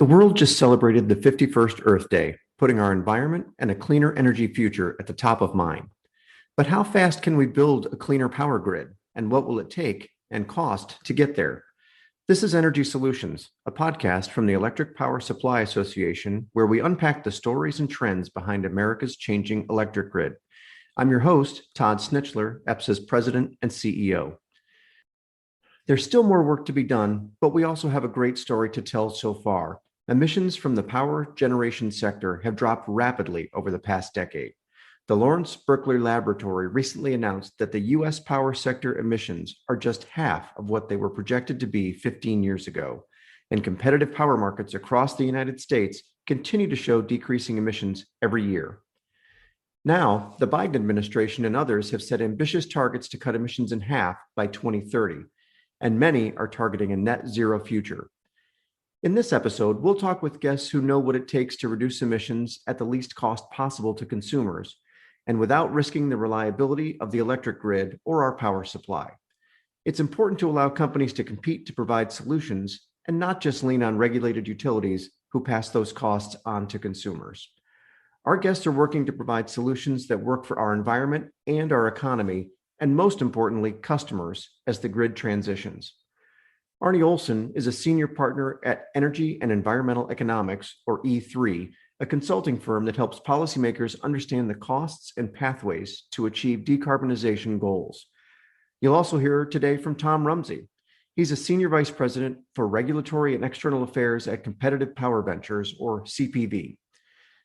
The world just celebrated the 51st Earth Day, putting our environment and a cleaner energy future at the top of mind. But how fast can we build a cleaner power grid, and what will it take and cost to get there? This is Energy Solutions, a podcast from the Electric Power Supply Association, where we unpack the stories and trends behind America's changing electric grid. I'm your host, Todd Snitchler, EPSA's president and CEO. There's still more work to be done, but we also have a great story to tell so far. Emissions from the power generation sector have dropped rapidly over the past decade. The Lawrence Berkeley Laboratory recently announced that the U.S. power sector emissions are just half of what they were projected to be 15 years ago, and competitive power markets across the United States continue to show decreasing emissions every year. Now, the Biden administration and others have set ambitious targets to cut emissions in half by 2030, and many are targeting a net zero future. In this episode, we'll talk with guests who know what it takes to reduce emissions at the least cost possible to consumers, and without risking the reliability of the electric grid or our power supply. It's important to allow companies to compete to provide solutions and not just lean on regulated utilities who pass those costs on to consumers. Our guests are working to provide solutions that work for our environment and our economy, and most importantly, customers as the grid transitions. Arne Olson is a senior partner at Energy and Environmental Economics, or E3, a consulting firm that helps policymakers understand the costs and pathways to achieve decarbonization goals. You'll also hear today from Tom Rumsey. He's a senior vice president for regulatory and external affairs at Competitive Power Ventures, or CPV.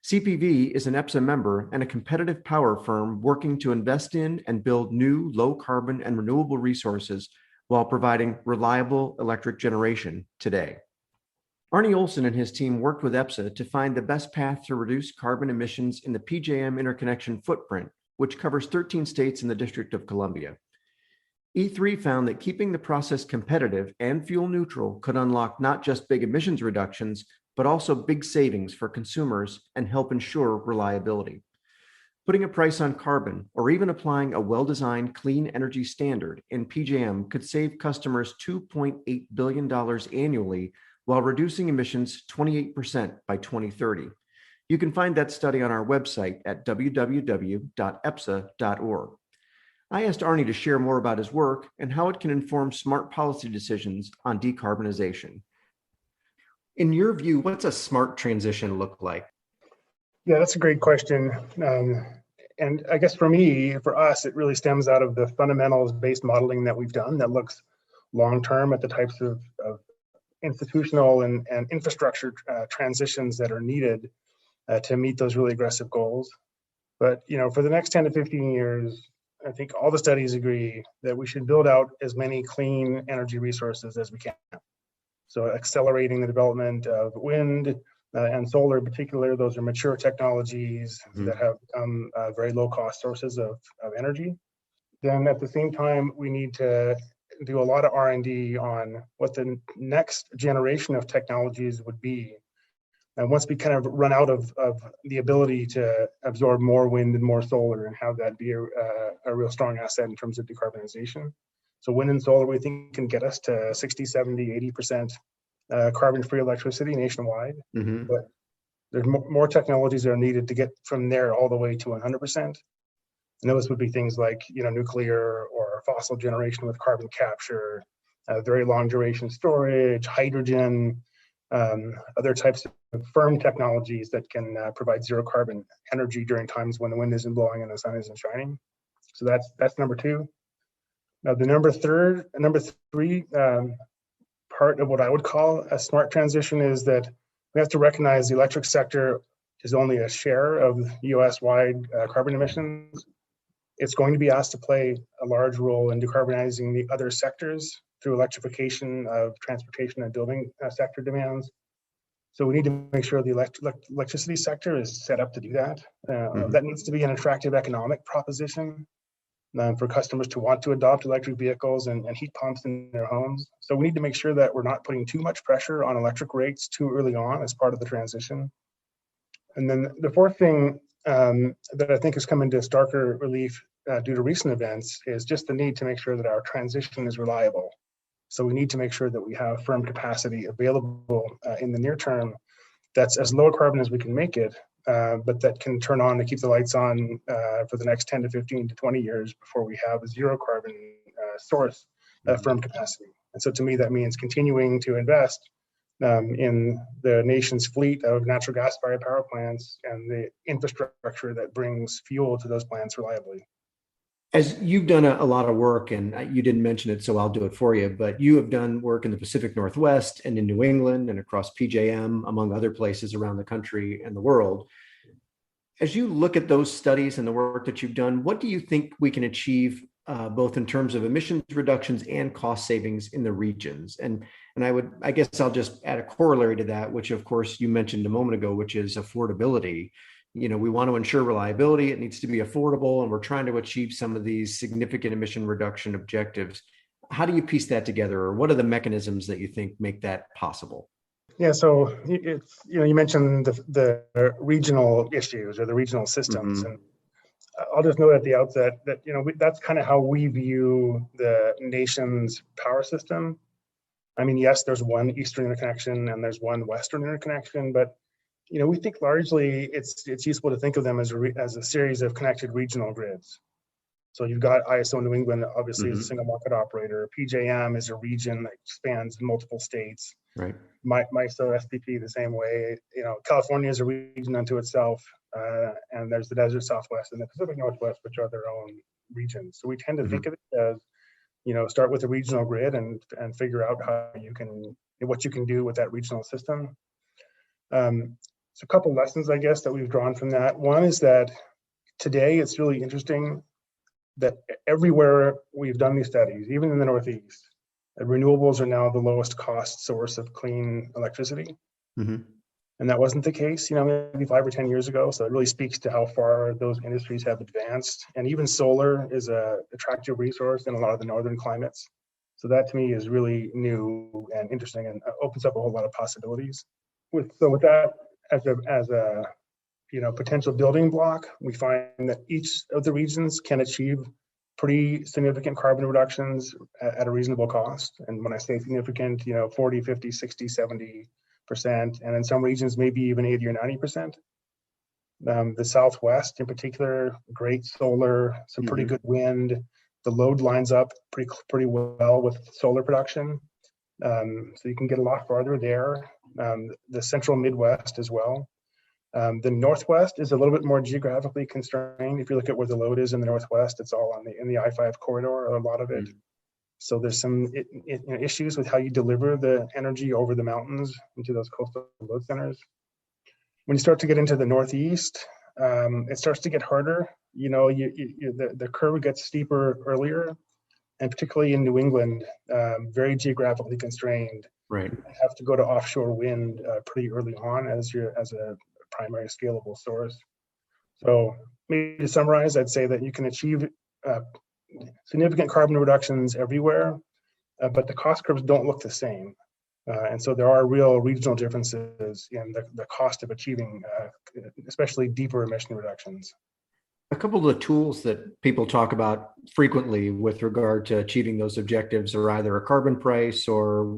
CPV is an EPSA member and a competitive power firm working to invest in and build new low carbon and renewable resources while providing reliable electric generation today. Arne Olson and his team worked with EPSA to find the best path to reduce carbon emissions in the PJM interconnection footprint, which covers 13 states in the District of Columbia. E3 found that keeping the process competitive and fuel neutral could unlock not just big emissions reductions, but also big savings for consumers and help ensure reliability. Putting a price on carbon or even applying a well-designed clean energy standard in PJM could save customers $2.8 billion annually while reducing emissions 28% by 2030. You can find that study on our website at www.epsa.org. I asked Arne to share more about his work and how it can inform smart policy decisions on decarbonization. In your view, what's a smart transition look like? Yeah, that's a great question. And I guess for us, it really stems out of the fundamentals-based modeling that we've done that looks long-term at the types of institutional and infrastructure transitions that are needed to meet those really aggressive goals. But, for the next 10 to 15 years, I think all the studies agree that we should build out as many clean energy resources as we can. So accelerating the development of wind, and solar in particular. Those are mature technologies that have become very low-cost sources of energy. Then at the same time, we need to do a lot of R&D on what the next generation of technologies would be. And once we kind of run out of the ability to absorb more wind and more solar and have that be a real strong asset in terms of decarbonization. So wind and solar, we think, can get us to 60, 70, 80% carbon-free electricity nationwide. But there's more technologies that are needed to get from there all the way to 100%. And those would be things like, nuclear or fossil generation with carbon capture, very long duration storage, hydrogen, other types of firm technologies that can provide zero carbon energy during times when the wind isn't blowing and the sun isn't shining. So that's number two. Now the number three part of what I would call a smart transition is that we have to recognize the electric sector is only a share of US-wide carbon emissions. It's going to be asked to play a large role in decarbonizing the other sectors through electrification of transportation and building sector demands. So we need to make sure the electricity sector is set up to do that. That needs to be an attractive economic proposition for customers to want to adopt electric vehicles and heat pumps in their homes. So we need to make sure that we're not putting too much pressure on electric rates too early on as part of the transition. And then the fourth thing that I think has come into starker relief due to recent events is just the need to make sure that our transition is reliable. So we need to make sure that we have firm capacity available in the near term that's as low carbon as we can make it, but that can turn on to keep the lights on for the next 10 to 15 to 20 years before we have a zero carbon source firm capacity. And so to me, that means continuing to invest in the nation's fleet of natural gas-fired power plants and the infrastructure that brings fuel to those plants reliably. As you've done a lot of work, and you didn't mention it, so I'll do it for you, but you have done work in the Pacific Northwest and in New England and across PJM, among other places around the country and the world. As you look at those studies and the work that you've done, what do you think we can achieve both in terms of emissions reductions and cost savings in the regions? And I guess I'll just add a corollary to that, which of course you mentioned a moment ago, which is affordability. We want to ensure reliability. It needs to be affordable, and we're trying to achieve some of these significant emission reduction objectives. How do you piece that together, or what are the mechanisms that you think make that possible? Yeah, so it's, you mentioned the regional issues or the regional systems, and I'll just note at the outset that that's kind of how we view the nation's power system. I mean, yes, there's one eastern interconnection and there's one western interconnection, but we think largely it's useful to think of them as a series of connected regional grids. So you've got ISO New England, obviously, as a single market operator. PJM is a region that spans multiple states. Right. MISO, SPP, the same way. California is a region unto itself, and there's the Desert Southwest and the Pacific Northwest, which are their own regions. So we tend to think of it as, start with a regional grid and figure out what you can do with that regional system. So a couple lessons, I guess, that we've drawn from that. One is that today it's really interesting that everywhere we've done these studies, even in the Northeast, renewables are now the lowest cost source of clean electricity. And that wasn't the case, maybe 5 or 10 years ago. So it really speaks to how far those industries have advanced. And even solar is an attractive resource in a lot of the northern climates. So that to me is really new and interesting and opens up a whole lot of possibilities. With that as a potential building block, we find that each of the regions can achieve pretty significant carbon reductions at a reasonable cost. And when I say significant, 40, 50, 60, 70%, and in some regions, maybe even 80 or 90%. The Southwest in particular, great solar, some pretty good wind. The load lines up pretty well with solar production. So you can get a lot farther there. The central Midwest as well. The Northwest is a little bit more geographically constrained. If you look at where the load is in the Northwest, it's all in the I-5 corridor, a lot of it. So there's some issues with how you deliver the energy over the mountains into those coastal load centers. When you start to get into the Northeast, it starts to get harder. The curve gets steeper earlier, and particularly in New England, very geographically constrained. Right. You have to go to offshore wind pretty early on as a primary scalable source. So maybe to summarize, I'd say that you can achieve significant carbon reductions everywhere, but the cost curves don't look the same. And so there are real regional differences in the cost of achieving, especially deeper emission reductions. A couple of the tools that people talk about frequently with regard to achieving those objectives are either a carbon price, or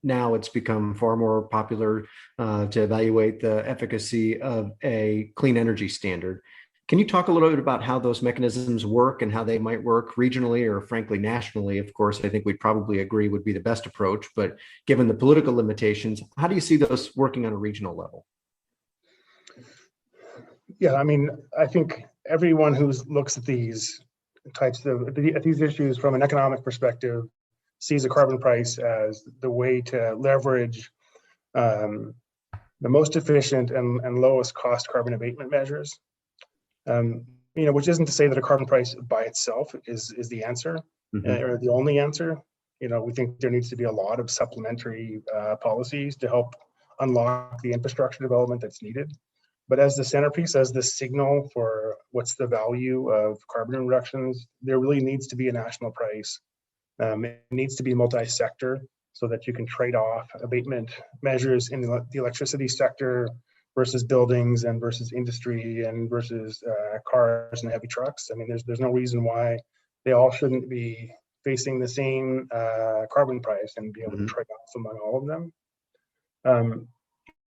now it's become far more popular to evaluate the efficacy of a clean energy standard. Can you talk a little bit about how those mechanisms work and how they might work regionally or frankly nationally? Of course, I think we'd probably agree would be the best approach, but given the political limitations, how do you see those working on a regional level? Yeah, I mean, I think everyone who looks at these these issues from an economic perspective sees a carbon price as the way to leverage the most efficient and lowest cost carbon abatement measures. Which isn't to say that a carbon price by itself is the answer or the only answer. We think there needs to be a lot of supplementary policies to help unlock the infrastructure development that's needed. But as the centerpiece, as the signal for what's the value of carbon reductions, there really needs to be a national price. It needs to be multi-sector so that you can trade off abatement measures in the electricity sector versus buildings and versus industry and versus cars and heavy trucks. I mean, there's no reason why they all shouldn't be facing the same carbon price and be able to trade off among all of them.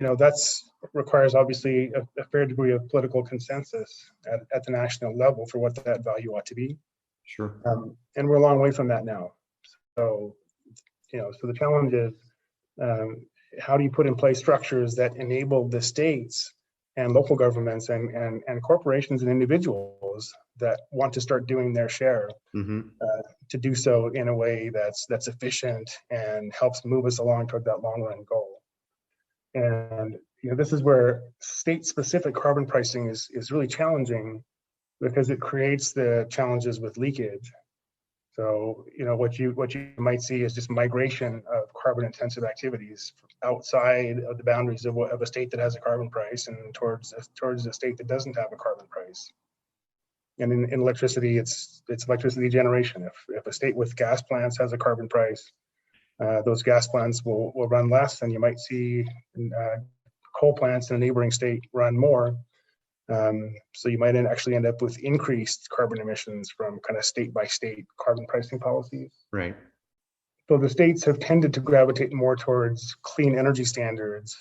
that's requires obviously a fair degree of political consensus at the national level for what that value ought to be. Sure. And we're a long way from that now. So, so the challenge is, how do you put in place structures that enable the states and local governments and corporations and individuals that want to start doing their share to do so in a way that's efficient and helps move us along toward that long run goal. And this is where state-specific carbon pricing is really challenging, because it creates the challenges with leakage. So what you might see is just migration of carbon-intensive activities outside of the boundaries of a state that has a carbon price and towards a state that doesn't have a carbon price. And in electricity, it's electricity generation. If a state with gas plants has a carbon price, those gas plants will run less, and you might see coal plants in a neighboring state run more. So you might actually end up with increased carbon emissions from kind of state by state carbon pricing policies. Right. So the states have tended to gravitate more towards clean energy standards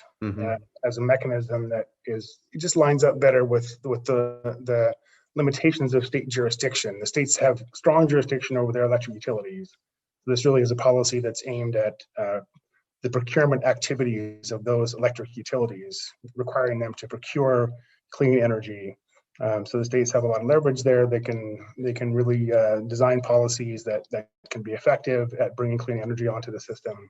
as a mechanism that it just lines up better with the limitations of state jurisdiction. The states have strong jurisdiction over their electric utilities. This really is a policy that's aimed at the procurement activities of those electric utilities, requiring them to procure clean energy. So the states have a lot of leverage there. They can really design policies that can be effective at bringing clean energy onto the system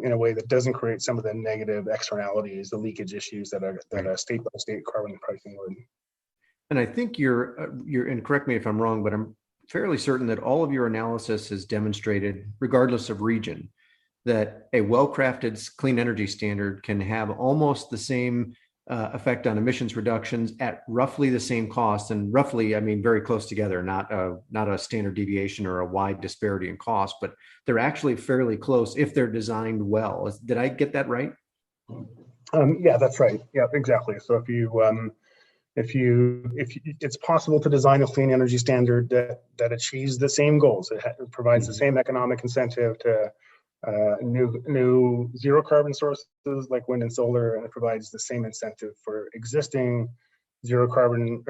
in a way that doesn't create some of the negative externalities, the leakage issues that a state by state carbon pricing would. And I think you're and correct me if I'm wrong, but I'm fairly certain that all of your analysis has demonstrated, regardless of region, that a well-crafted clean energy standard can have almost the same effect on emissions reductions at roughly the same cost. And roughly, I mean, very close together, not a standard deviation or a wide disparity in cost, but they're actually fairly close if they're designed well. Did I get that right? Yeah, that's right. Yeah, exactly. So if it's possible to design a clean energy standard that achieves the same goals, it provides the same economic incentive to new zero carbon sources like wind and solar, and it provides the same incentive for existing carbon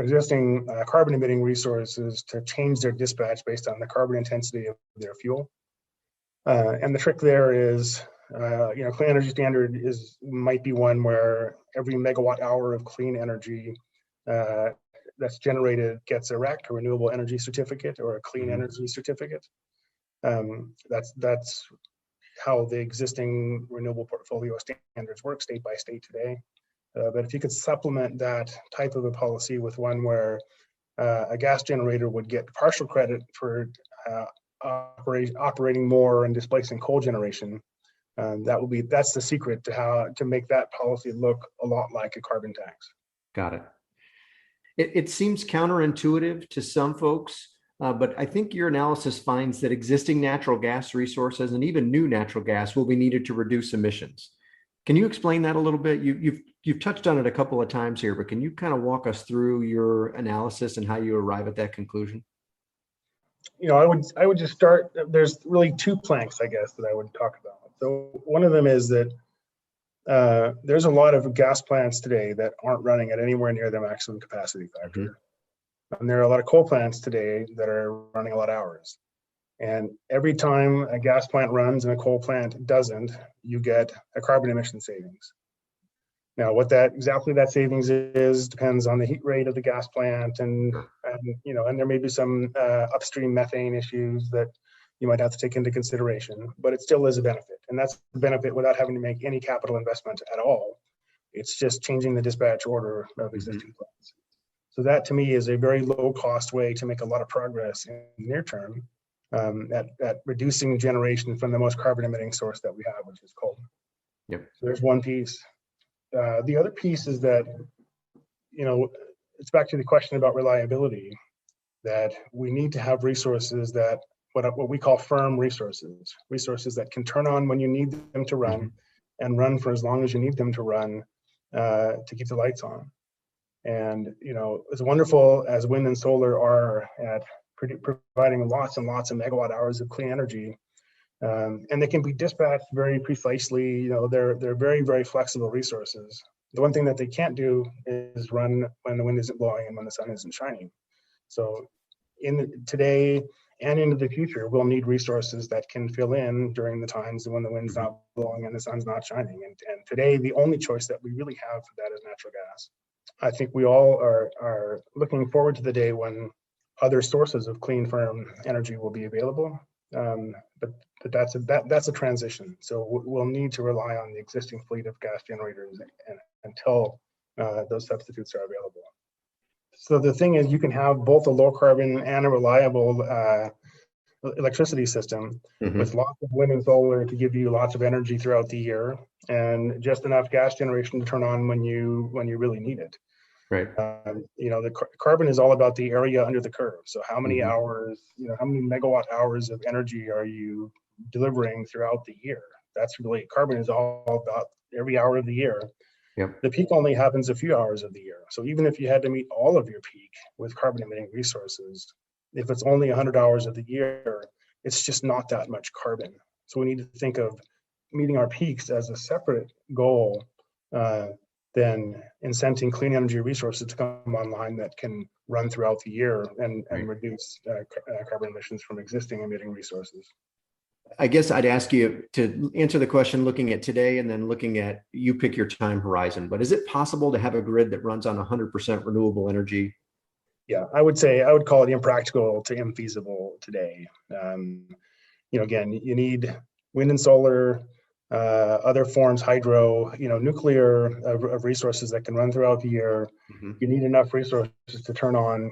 emitting resources to change their dispatch based on the carbon intensity of their fuel. And the trick there is, clean energy standard might be one where every megawatt hour of clean energy that's generated gets a REC, a renewable energy certificate, or a clean energy certificate. That's how the existing renewable portfolio standards work state by state today. But if you could supplement that type of a policy with one where a gas generator would get partial credit for operating more and displacing coal generation, that's the secret to make that policy look a lot like a carbon tax. Got it. It seems counterintuitive to some folks, but I think your analysis finds that existing natural gas resources and even new natural gas will be needed to reduce emissions. Can you explain that a little bit? You've touched on it a couple of times here, but can you kind of walk us through your analysis and how you arrive at that conclusion? I would just start. There's really two planks, I guess, that I would talk about. So one of them is that there's a lot of gas plants today that aren't running at anywhere near their maximum capacity factor. And there are a lot of coal plants today that are running a lot of hours. And every time a gas plant runs and a coal plant doesn't, you get a carbon emission savings. Now, what exactly that savings is depends on the heat rate of the gas plant, and there may be some upstream methane issues that you might have to take into consideration, but it still is a benefit. And that's a benefit without having to make any capital investment at all. It's just changing the dispatch order of existing plants. So that to me is a very low cost way to make a lot of progress in the near term at reducing generation from the most carbon emitting source that we have, which is coal. Yep. So there's one piece. The other piece is that, it's back to the question about reliability, that we need to have resources that what we call firm resources that can turn on when you need them to run and run for as long as you need them to run to keep the lights on. And, as wonderful as wind and solar are at providing lots and lots of megawatt hours of clean energy, And they can be dispatched very precisely. They're very, very flexible resources. The one thing that they can't do is run when the wind isn't blowing and when the sun isn't shining. So today and into the future, we'll need resources that can fill in during the times when the wind's not blowing and the sun's not shining. And today, the only choice that we really have for that is natural gas. I think we all are looking forward to the day when other sources of clean, firm energy will be available. But that's a transition. So we'll need to rely on the existing fleet of gas generators until those substitutes are available. So the thing is, you can have both a low carbon and a reliable electricity system with lots of wind and solar to give you lots of energy throughout the year, and just enough gas generation to turn on when you really need it. Right. The carbon is all about the area under the curve. So how many hours, how many megawatt hours of energy are you delivering throughout the year? That's really, carbon is all about every hour of the year. Yep. The peak only happens a few hours of the year. So even if you had to meet all of your peak with carbon emitting resources, if it's only 100 hours of the year, it's just not that much carbon. So we need to think of meeting our peaks as a separate goal than incenting clean energy resources to come online that can run throughout the year and reduce carbon emissions from existing emitting resources. I guess I'd ask you to answer the question looking at today and then looking at, you pick your time horizon, but is it possible to have a grid that runs on 100% renewable energy? Yeah, I would call it impractical to infeasible today. Again, you need wind and solar, other forms, hydro, nuclear of resources that can run throughout the year. You need enough resources to turn on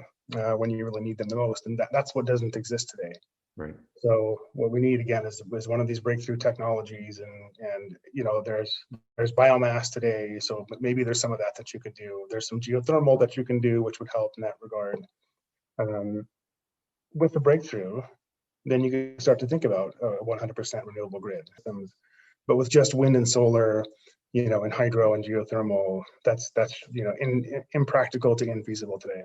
when you really need them the most. And that's what doesn't exist today. Right. So what we need again is one of these breakthrough technologies, and there's biomass today. So maybe there's some of that you could do. There's some geothermal that you can do, which would help in that regard. With the breakthrough, then you can start to think about a 100% renewable grid. But with just wind and solar, and hydro and geothermal, that's impractical to infeasible today.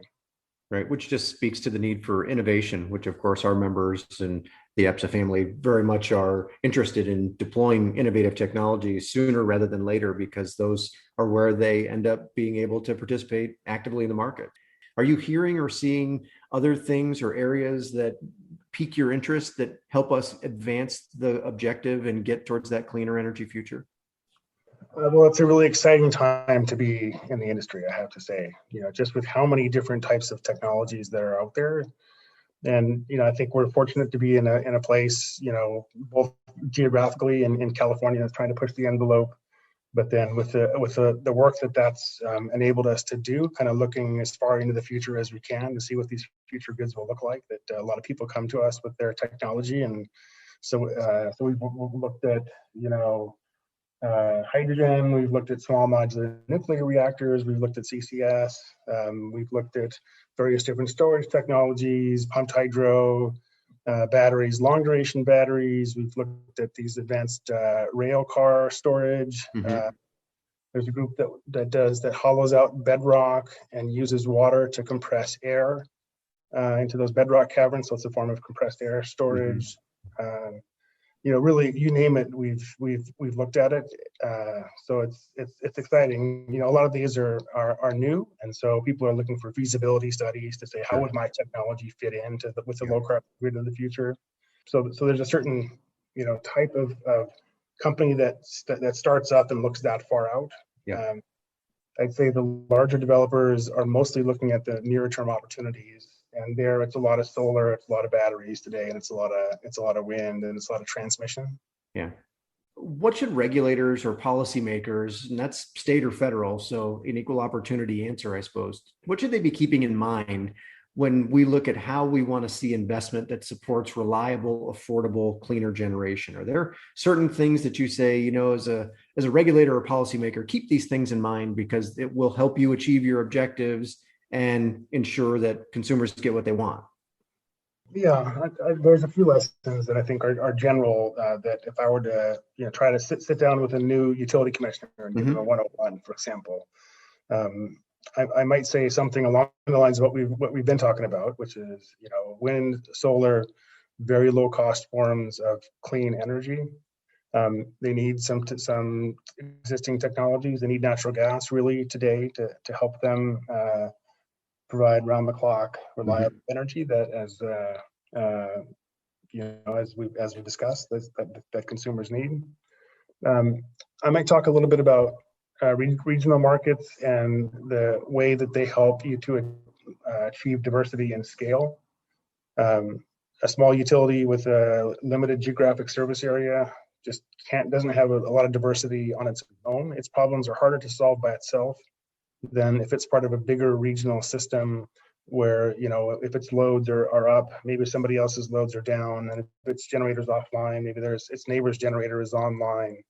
Right, which just speaks to the need for innovation, which of course our members and the EPSA family very much are interested in deploying innovative technologies sooner rather than later, because those are where they end up being able to participate actively in the market. Are you hearing or seeing other things or areas that pique your interest that help us advance the objective and get towards that cleaner energy future? Well, it's a really exciting time to be in the industry, I have to say, just with how many different types of technologies that are out there. And, I think we're fortunate to be in a place, both geographically in California that's trying to push the envelope, but then with the work that's enabled us to do, kind of looking as far into the future as we can to see what these future goods will look like, that a lot of people come to us with their technology. And so we've looked at, hydrogen, we've looked at small modular nuclear reactors, we've looked at CCS, we've looked at various different storage technologies, pumped hydro, batteries, long duration batteries. We've looked at these advanced rail car storage. There's a group that hollows out bedrock and uses water to compress air into those bedrock caverns. So it's a form of compressed air storage. Really, you name it, we've looked at it. So it's exciting. A lot of these are new, and so people are looking for feasibility studies to say, how would my technology fit into with the low carbon grid of the future? So there's a certain type of company that starts up and looks that far out. I'd say the larger developers are mostly looking at the nearer term opportunities. And there, it's a lot of solar, it's a lot of batteries today, and it's a lot of wind, and it's a lot of transmission. Yeah. What should regulators or policymakers, and that's state or federal, so an equal opportunity answer, I suppose, what should they be keeping in mind when we look at how we want to see investment that supports reliable, affordable, cleaner generation? Are there certain things that you say, as a regulator or policymaker, keep these things in mind because it will help you achieve your objectives and ensure that consumers get what they want? Yeah, there's a few lessons that I think are general that if I were to try to sit down with a new utility commissioner and give them a 101, for example, I might say something along the lines of what we've been talking about, which is wind, solar, very low cost forms of clean energy. They need some existing technologies. They need natural gas really today to help them provide round the clock reliable energy that as we discussed that consumers need. I might talk a little bit about regional markets and the way that they help you to achieve diversity and scale. A small utility with a limited geographic service area just doesn't have a lot of diversity on its own. Its problems are harder to solve by itself than if it's part of a bigger regional system where, if its loads are up, maybe somebody else's loads are down, and if its generator's offline, maybe its neighbor's generator is online.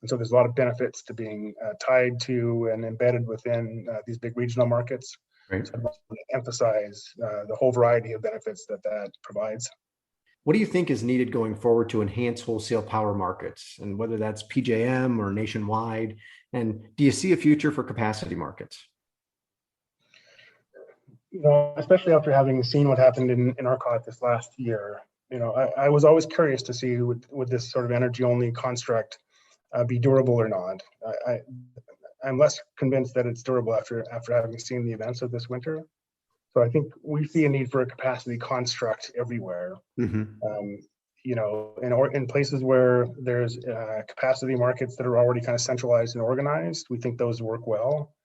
And so there's a lot of benefits to being tied to and embedded within these big regional markets. Right. So I'd want to emphasize the whole variety of benefits that provides. What do you think is needed going forward to enhance wholesale power markets, and whether that's PJM or nationwide? And do you see a future for capacity markets? Especially after having seen what happened in ERCOT this last year, I was always curious to see would this sort of energy-only construct be durable or not. I'm less convinced that it's durable after having seen the events of this winter. So I think we see a need for a capacity construct everywhere. In places where there's capacity markets that are already kind of centralized and organized, we think those work well.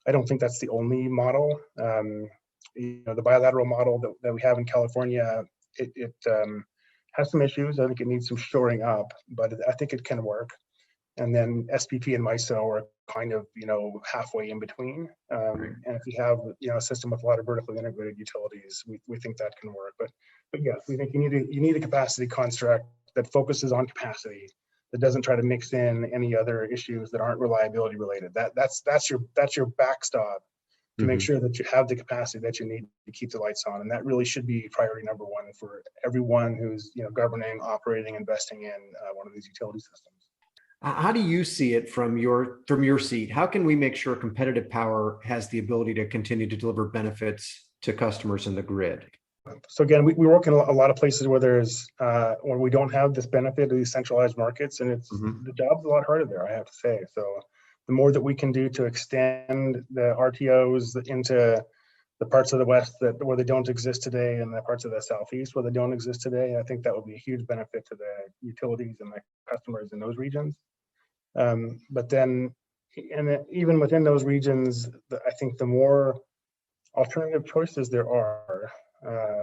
I don't think that's the only model. The bilateral model that we have in California, it has some issues. I think it needs some shoring up, but I think it can work. And then SPP and MISO are kind of, halfway in between. And if you have, a system with a lot of vertically integrated utilities, we think that can work. But yes, we think you need a capacity construct that focuses on capacity, that doesn't try to mix in any other issues that aren't reliability related. That's your backstop to make sure that you have the capacity that you need to keep the lights on. And that really should be priority number one for everyone who's governing, operating, investing in one of these utility systems. How do you see it from your seat? How can we make sure competitive power has the ability to continue to deliver benefits to customers in the grid? So again, we work in a lot of places where where we don't have this benefit of these centralized markets, and the job's a lot harder there, I have to say. So the more that we can do to extend the RTOs into the parts of the West where they don't exist today, and the parts of the Southeast where they don't exist today, I think that would be a huge benefit to the utilities and the customers in those regions. But then, even within those regions, I think the more alternative choices there are,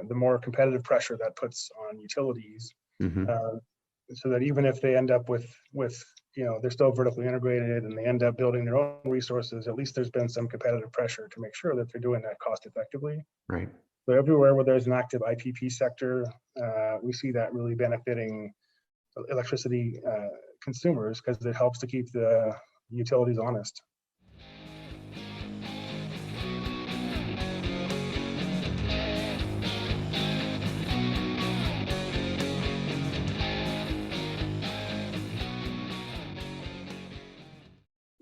the more competitive pressure that puts on utilities. So that even if they end up with they're still vertically integrated and they end up building their own resources, at least there's been some competitive pressure to make sure that they're doing that cost effectively. Right. So everywhere where there's an active IPP sector, we see that really benefiting electricity consumers because it helps to keep the utilities honest.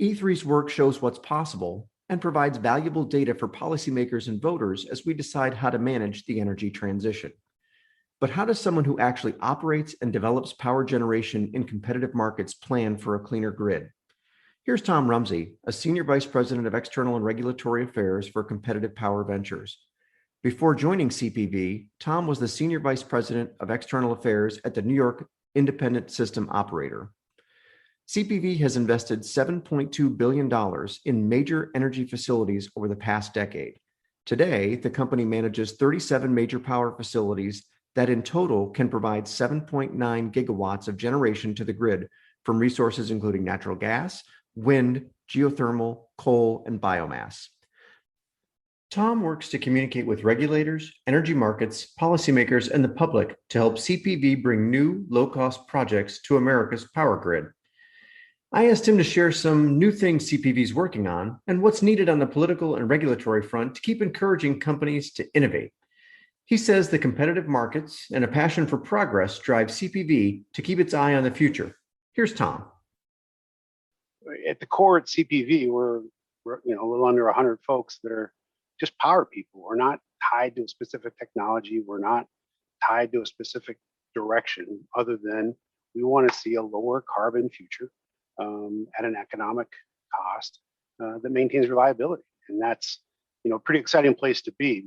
E3's work shows what's possible and provides valuable data for policymakers and voters as we decide how to manage the energy transition. But how does someone who actually operates and develops power generation in competitive markets plan for a cleaner grid? Here's Tom Rumsey, a Senior Vice President of External and Regulatory Affairs for Competitive Power Ventures. Before joining CPV, Tom was the Senior Vice President of External Affairs at the New York Independent System Operator. CPV has invested $7.2 billion in major energy facilities over the past decade. Today, the company manages 37 major power facilities that in total can provide 7.9 gigawatts of generation to the grid from resources including natural gas, wind, geothermal, coal, and biomass. Tom works to communicate with regulators, energy markets, policymakers, and the public to help CPV bring new, low-cost projects to America's power grid. I asked him to share some new things CPV is working on and what's needed on the political and regulatory front to keep encouraging companies to innovate. He says the competitive markets and a passion for progress drive CPV to keep its eye on the future. Here's Tom. At the core at CPV, we're a little under 100 folks that are just power people. We're not tied to a specific technology. We're not tied to a specific direction other than we want to see a lower carbon future at an economic cost that maintains reliability. And that's, a pretty exciting place to be.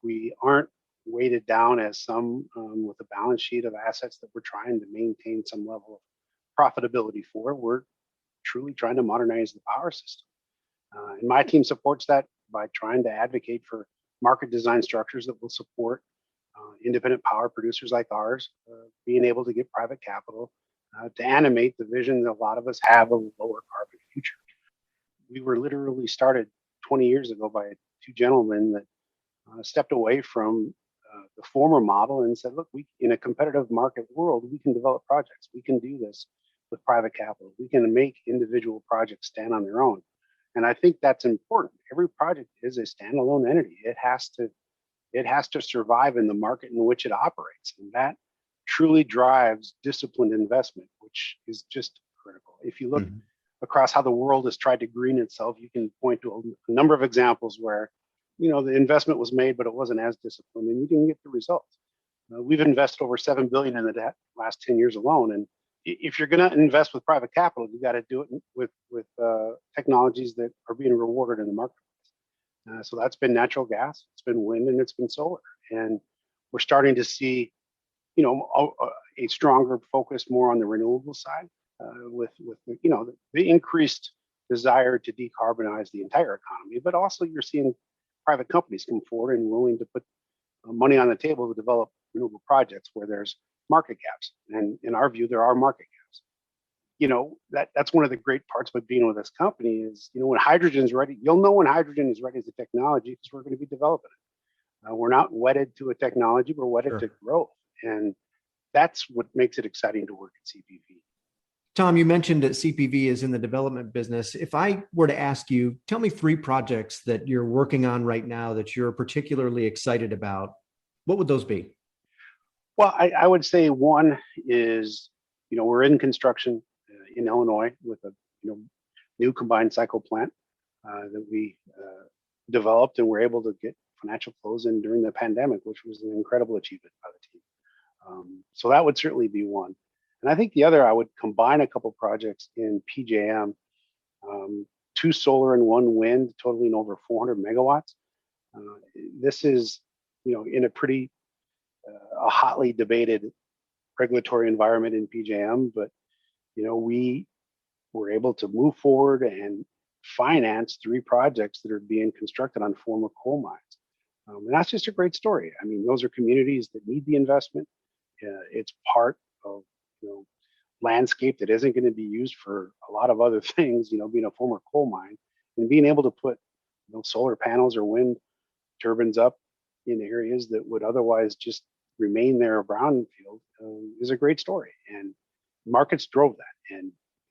We aren't weighted down as some with a balance sheet of assets that we're trying to maintain some level of profitability for. We're truly trying to modernize the power system. And my team supports that by trying to advocate for market design structures that will support independent power producers like ours, being able to get private capital to animate the vision that a lot of us have of a lower carbon future. We were literally started 20 years ago by two gentlemen that stepped away from the former model and said, look, in a competitive market world, we can develop projects. We can do this with private capital. We can make individual projects stand on their own. And I think that's important. Every project is a standalone entity. It has to survive in the market in which it operates. And that truly drives disciplined investment, which is just critical. If you look across how the world has tried to green itself, you can point to a number of examples where, the investment was made, but it wasn't as disciplined and you didn't get the results. We've invested over $7 billion in the last 10 years alone. And if you're going to invest with private capital, you got to do it with technologies that are being rewarded in the marketplace. So that's been natural gas, it's been wind, and it's been solar. And we're starting to see, a stronger focus more on the renewable side with the increased desire to decarbonize the entire economy. But also you're seeing private companies come forward and willing to put money on the table to develop renewable projects where there's market gaps. And in our view, there are market gaps. That's one of the great parts about being with this company is, when hydrogen is ready, you'll know when hydrogen is ready as a technology because we're going to be developing it. We're not wedded to a technology, we're wedded to growth. And that's what makes it exciting to work at CPV. Tom, you mentioned that CPV is in the development business. If I were to ask you, tell me 3 projects that you're working on right now that you're particularly excited about, what would those be? Well, I would say one is, we're in construction in Illinois with a new combined cycle plant that we developed and were able to get financial close in during the pandemic, which was an incredible achievement by the team. So that would certainly be one. And I think the other, I would combine a couple projects in PJM, 2 solar and 1 wind, totaling over 400 megawatts. This is, in a pretty a hotly debated regulatory environment in PJM, but we were able to move forward and finance 3 projects that are being constructed on former coal mines. And that's just a great story. I mean, those are communities that need the investment. It's part of landscape that isn't going to be used for a lot of other things, being a former coal mine and being able to put solar panels or wind turbines up in areas that would otherwise just remain there a brownfield is a great story. And markets drove that.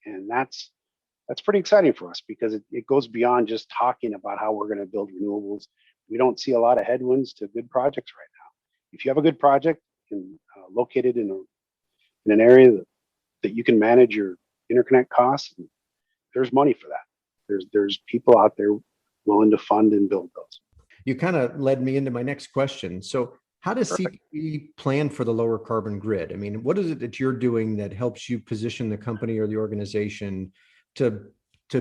And that's pretty exciting for us because it goes beyond just talking about how we're going to build renewables. We don't see a lot of headwinds to good projects right now. If you have a good project and located in an area that you can manage your interconnect costs, there's money for that. There's people out there willing to fund and build those. You kind of led me into my next question. So how does CPV plan for the lower carbon grid? I mean, what is it that you're doing that helps you position the company or the organization to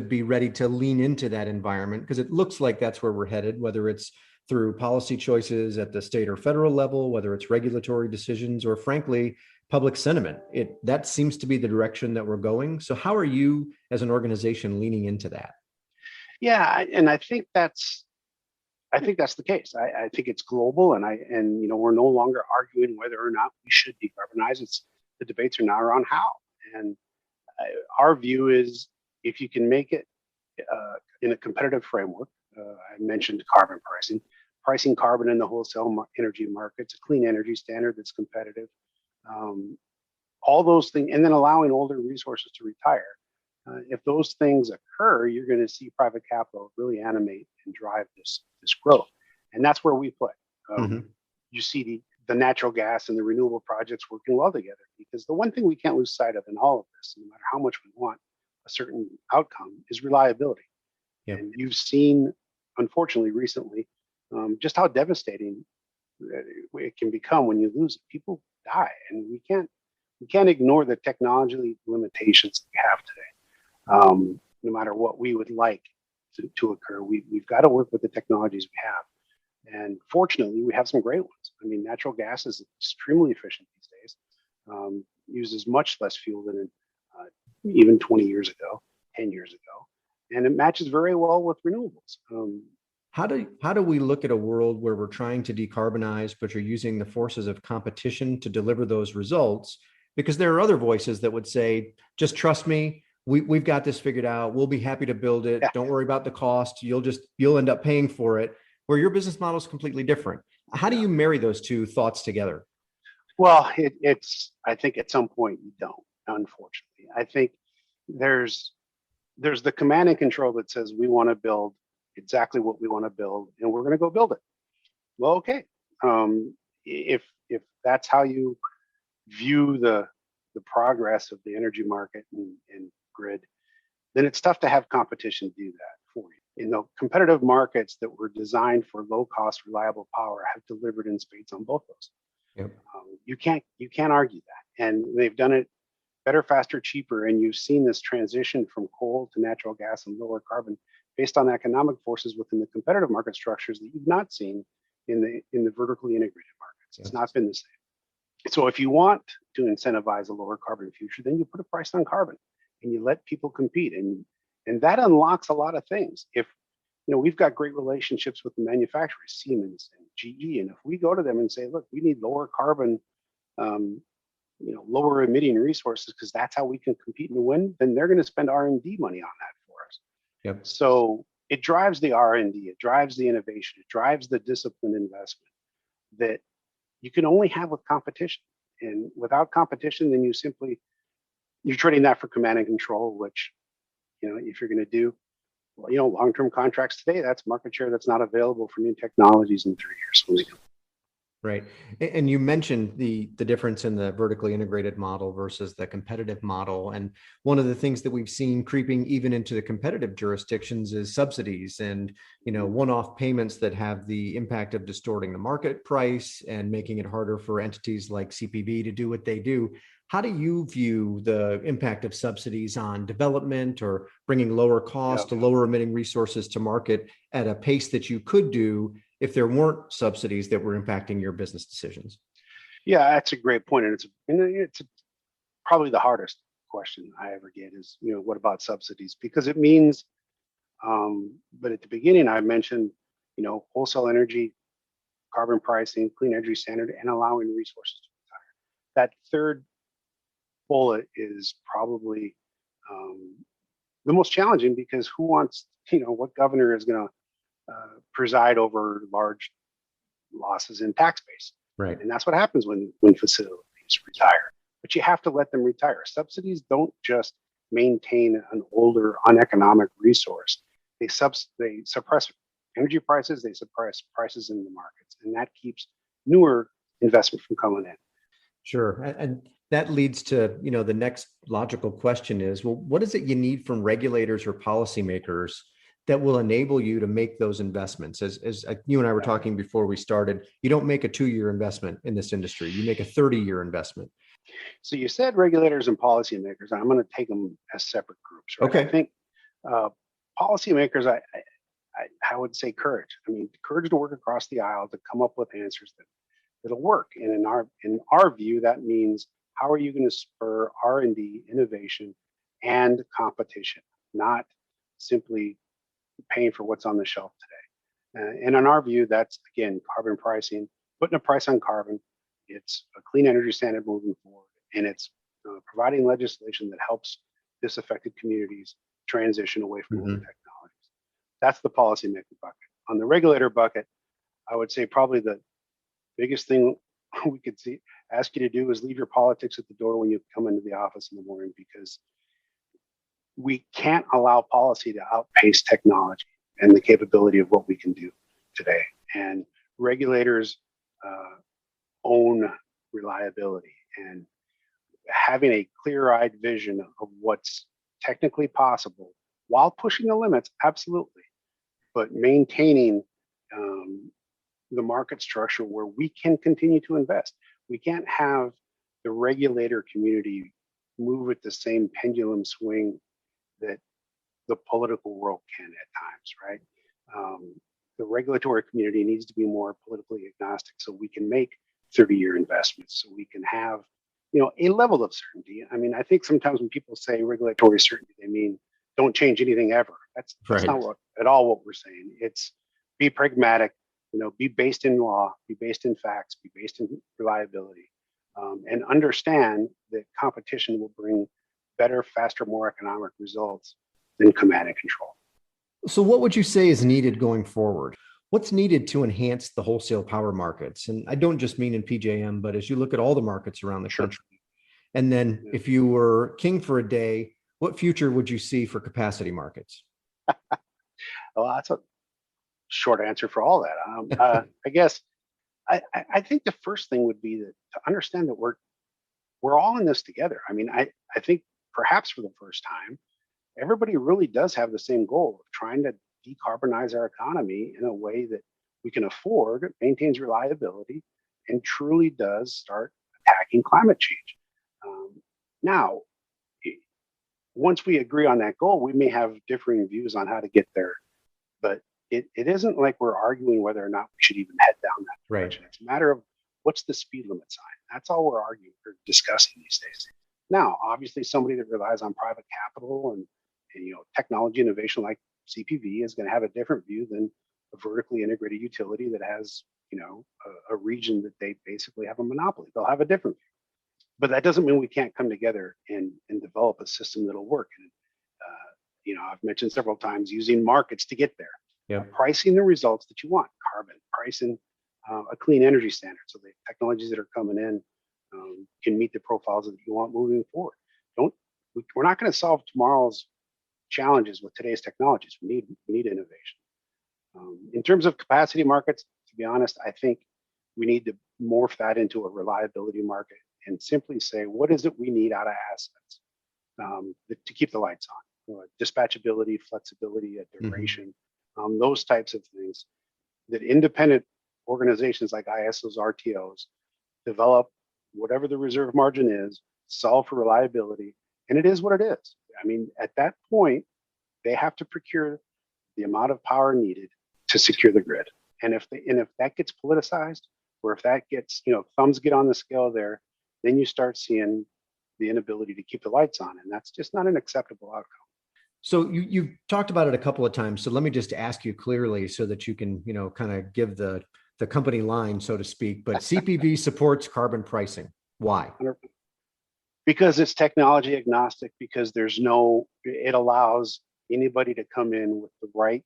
be ready to lean into that environment? Because it looks like that's where we're headed, whether it's through policy choices at the state or federal level, whether it's regulatory decisions, or frankly, public sentiment. That seems to be the direction that we're going. So how are you as an organization leaning into that? Yeah, and I think that's the case. I think it's global, and we're no longer arguing whether or not we should decarbonize. The debates are now around how. And our view is if you can make it in a competitive framework. I mentioned carbon pricing carbon in the wholesale energy markets, a clean energy standard that's competitive, all those things, and then allowing older resources to retire. If those things occur, you're going to see private capital really animate and drive this growth, and that's where we play. You see the natural gas and the renewable projects working well together, because the one thing we can't lose sight of in all of this, no matter how much we want a certain outcome, is reliability. Yep. And you've seen, unfortunately, recently, just how devastating it can become when you lose it. People die, and we can't ignore the technology limitations that we have today. No matter what we would like to occur, we've got to work with the technologies we have. And fortunately, we have some great ones. I mean, natural gas is extremely efficient these days, uses much less fuel than even 20 years ago, 10 years ago, and it matches very well with renewables. How do we look at a world where we're trying to decarbonize, but you're using the forces of competition to deliver those results? Because there are other voices that would say, just trust me, we've got this figured out. We'll be happy to build it. Yeah. Don't worry about the cost. You'll end up paying for it, where your business model is completely different. How do you marry those two thoughts together? Well, I think at some point you don't, unfortunately. I think there's the command and control that says we want to build exactly what we want to build, and we're going to go build it. Well, okay. If that's how you view the progress of the energy market and grid, then it's tough to have competition do that for you. You know, competitive markets that were designed for low cost, reliable power have delivered in spades on both those. Yep. You can't argue that, and they've done it better, faster, cheaper. And you've seen this transition from coal to natural gas and lower carbon based on economic forces within the competitive market structures that you've not seen in the vertically integrated markets. It's not been the same. So if you want to incentivize a lower carbon future, then you put a price on carbon and you let people compete, and that unlocks a lot of things. If we've got great relationships with the manufacturers, Siemens and GE, and if we go to them and say, look, we need lower carbon, lower emitting resources because that's how we can compete and win, then they're going to spend R&D money on that for us. Yep. So it drives the R&D, it drives the innovation, it drives the disciplined investment that you can only have with competition. And without competition, then you're trading that for command and control, which, if you're going to do, long-term contracts today, that's market share that's not available for new technologies in 3 years when they come. Right. And you mentioned the difference in the vertically integrated model versus the competitive model. And one of the things that we've seen creeping even into the competitive jurisdictions is subsidies and, one-off payments that have the impact of distorting the market price and making it harder for entities like CPV to do what they do. How do you view the impact of subsidies on development or bringing lower cost to lower emitting resources to market at a pace that you could do if there weren't subsidies that were impacting your business decisions? Yeah, that's a great point. And it's probably the hardest question I ever get is, what about subsidies? Because it means, but at the beginning, I mentioned, wholesale energy, carbon pricing, clean energy standard, and allowing resources to retire. That third bullet is probably the most challenging because who wants, what governor is going to preside over large losses in tax base. Right. And that's what happens when facilities retire. But you have to let them retire. Subsidies don't just maintain an older, uneconomic resource. They suppress energy prices, they suppress prices in the markets, and that keeps newer investment from coming in. Sure. And that leads to, the next logical question is, well, what is it you need from regulators or policymakers that will enable you to make those investments? As you and I were talking before we started, you don't make a 2-year investment in this industry. You make a 30-year investment. So you said regulators and policymakers. I'm going to take them as separate groups. Right? Okay. I think policymakers, I would say courage. I mean, courage to work across the aisle to come up with answers that'll work. And in our view, that means how are you going to spur R&D, innovation, and competition, not simply paying for what's on the shelf today. And in our view, that's, again, carbon pricing, putting a price on carbon. It's a clean energy standard moving forward, and it's providing legislation that helps disaffected communities transition away from older technologies. That's the policymaker bucket. On the regulator bucket, I would say probably the biggest thing we could ask you to do is leave your politics at the door when you come into the office in the morning, because we can't allow policy to outpace technology and the capability of what we can do today. And regulators own reliability, and having a clear-eyed vision of what's technically possible while pushing the limits, absolutely, but maintaining the market structure where we can continue to invest. We can't have the regulator community move at the same pendulum swing that the political world can at times, right? The regulatory community needs to be more politically agnostic so we can make 30-year investments, so we can have, a level of certainty. I mean, I think sometimes when people say regulatory certainty, they mean don't change anything ever. That's Right. not at all what we're saying. It's be pragmatic, be based in law, be based in facts, be based in reliability, and understand that competition will bring better, faster, more economic results than command and control. So what would you say is needed going forward? What's needed to enhance the wholesale power markets? And I don't just mean in PJM, but as you look at all the markets around the Sure. country. And then Yeah. if you were king for a day, what future would you see for capacity markets? Well, that's a short answer for all that. I guess I think the first thing would be to understand that we're all in this together. I mean, I think perhaps for the first time, everybody really does have the same goal of trying to decarbonize our economy in a way that we can afford, maintains reliability, and truly does start attacking climate change. Now, once we agree on that goal, we may have differing views on how to get there, but it isn't like we're arguing whether or not we should even head down that direction. It's a matter of what's the speed limit sign. That's all we're arguing or discussing these days. Now, obviously, somebody that relies on private capital and technology innovation like CPV is going to have a different view than a vertically integrated utility that has a region that they basically have a monopoly. They'll have a different view. But that doesn't mean we can't come together and develop a system that'll work. And I've mentioned several times using markets to get there. Yep. Pricing the results that you want, carbon, pricing a clean energy standard, so the technologies that are coming in can meet the profiles that you want moving forward. We're not going to solve tomorrow's challenges with today's technologies. We need innovation. In terms of capacity markets, to be honest, I think we need to morph that into a reliability market and simply say, what is it we need out of assets to keep the lights on? Dispatchability, flexibility, duration, those types of things that independent organizations like ISOs, RTOs develop whatever the reserve margin is, solve for reliability, and it is what it is. I mean, at that point, they have to procure the amount of power needed to secure the grid. And if that gets politicized, or if that gets, thumbs get on the scale there, then you start seeing the inability to keep the lights on. And that's just not an acceptable outcome. So you talked about it a couple of times. So let me just ask you clearly so that you can, kind of give the company line, so to speak. But CPV supports carbon pricing. Why? Because it's technology agnostic, because it allows anybody to come in with the right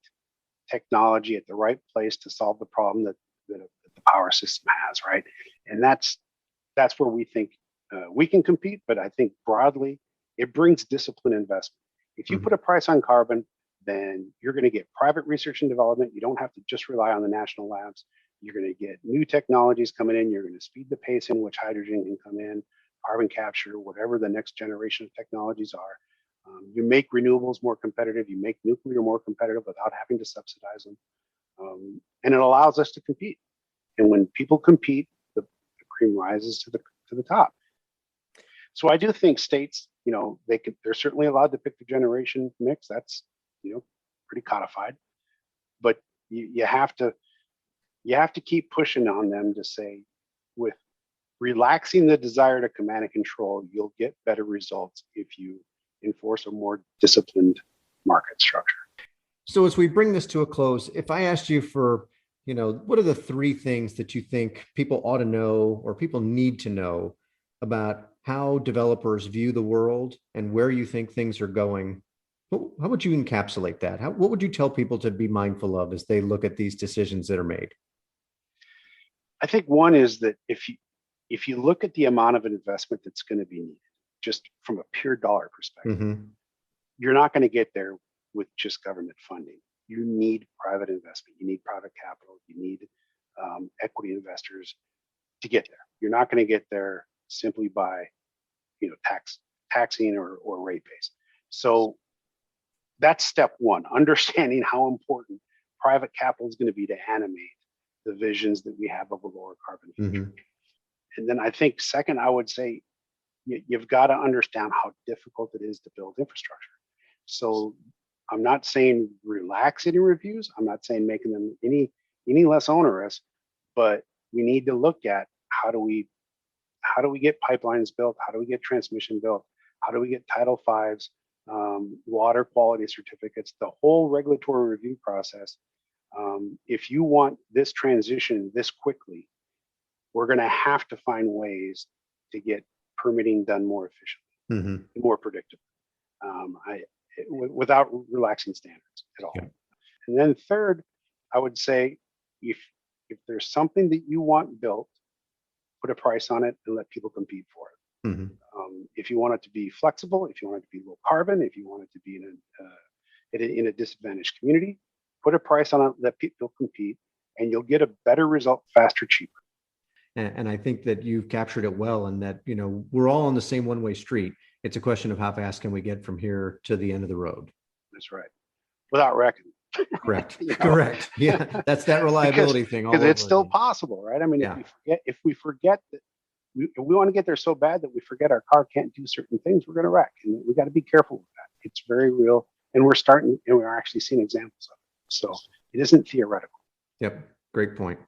technology at the right place to solve the problem that the power system has, right? And that's where we think we can compete, but I think broadly, it brings disciplined investment. If you put a price on carbon, then you're going to get private research and development. You don't have to just rely on the national labs. You're going to get new technologies coming in. You're going to speed the pace in which hydrogen can come in, carbon capture, whatever the next generation of technologies are. You make renewables more competitive. You make nuclear more competitive without having to subsidize them. And it allows us to compete. And when people compete, the cream rises to the top. So I do think states, they're certainly allowed to pick the generation mix. That's, pretty codified. But you have to keep pushing on them to say, with relaxing the desire to command and control, you'll get better results if you enforce a more disciplined market structure. So as we bring this to a close, if I asked you for, what are the three things that you think people ought to know or people need to know about how developers view the world and where you think things are going, how would you encapsulate that? What would you tell people to be mindful of as they look at these decisions that are made? I think one is that if you look at the amount of investment that's going to be needed, just from a pure dollar perspective, you're not going to get there with just government funding. You need private investment. You need private capital. You need equity investors to get there. You're not going to get there simply by, taxing or rate base. So that's step one, understanding how important private capital is going to be to animate the visions that we have of a lower carbon future. And then I think second, I would say you've got to understand how difficult it is to build infrastructure. So I'm not saying relax any reviews. I'm not saying making them any less onerous, but we need to look at how do we get pipelines built? How do we get transmission built? How do we get Title V's, water quality certificates, the whole regulatory review process? If you want this transition this quickly, we're going to have to find ways to get permitting done more efficiently, more predictable, without relaxing standards at all. Yeah. And then third, I would say if there's something that you want built, put a price on it and let people compete for it. If you want it to be flexible, if you want it to be low carbon, if you want it to be in a disadvantaged community, put a price on it, let people compete, and you'll get a better result faster, cheaper. And I think that you've captured it well, and that, we're all on the same one-way street. It's a question of how fast can we get from here to the end of the road. That's right. Without wrecking. Correct. Correct. Yeah. That's that reliability thing. Because it's still possible, right? I mean, if we forget that we want to get there so bad that we forget our car can't do certain things, we're going to wreck. And we got to be careful with that. It's very real. And we're actually seeing examples of it. So it isn't theoretical. Yep. Great point.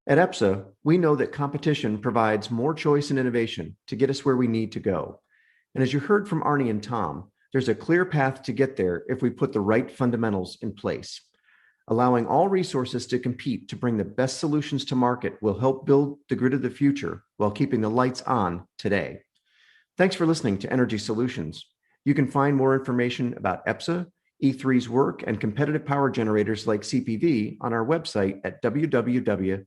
At EPSA, we know that competition provides more choice and innovation to get us where we need to go. And as you heard from Arne and Tom, there's a clear path to get there if we put the right fundamentals in place. Allowing all resources to compete to bring the best solutions to market will help build the grid of the future while keeping the lights on today. Thanks for listening to Energy Solutions. You can find more information about EPSA, E3's work, and competitive power generators like CPV on our website at www.epsa.org.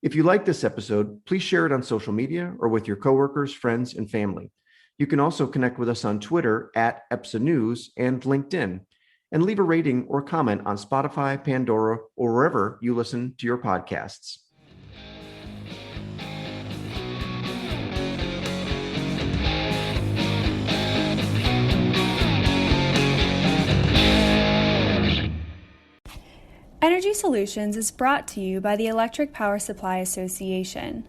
If you like this episode, please share it on social media or with your coworkers, friends, and family. You can also connect with us on Twitter at EPSA News and LinkedIn, and leave a rating or comment on Spotify, Pandora, or wherever you listen to your podcasts. Energy Solutions is brought to you by the Electric Power Supply Association.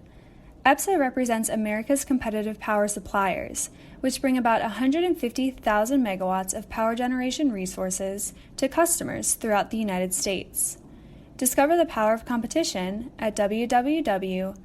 EPSA represents America's competitive power suppliers, which bring about 150,000 megawatts of power generation resources to customers throughout the United States. Discover the power of competition at www.epsa.org.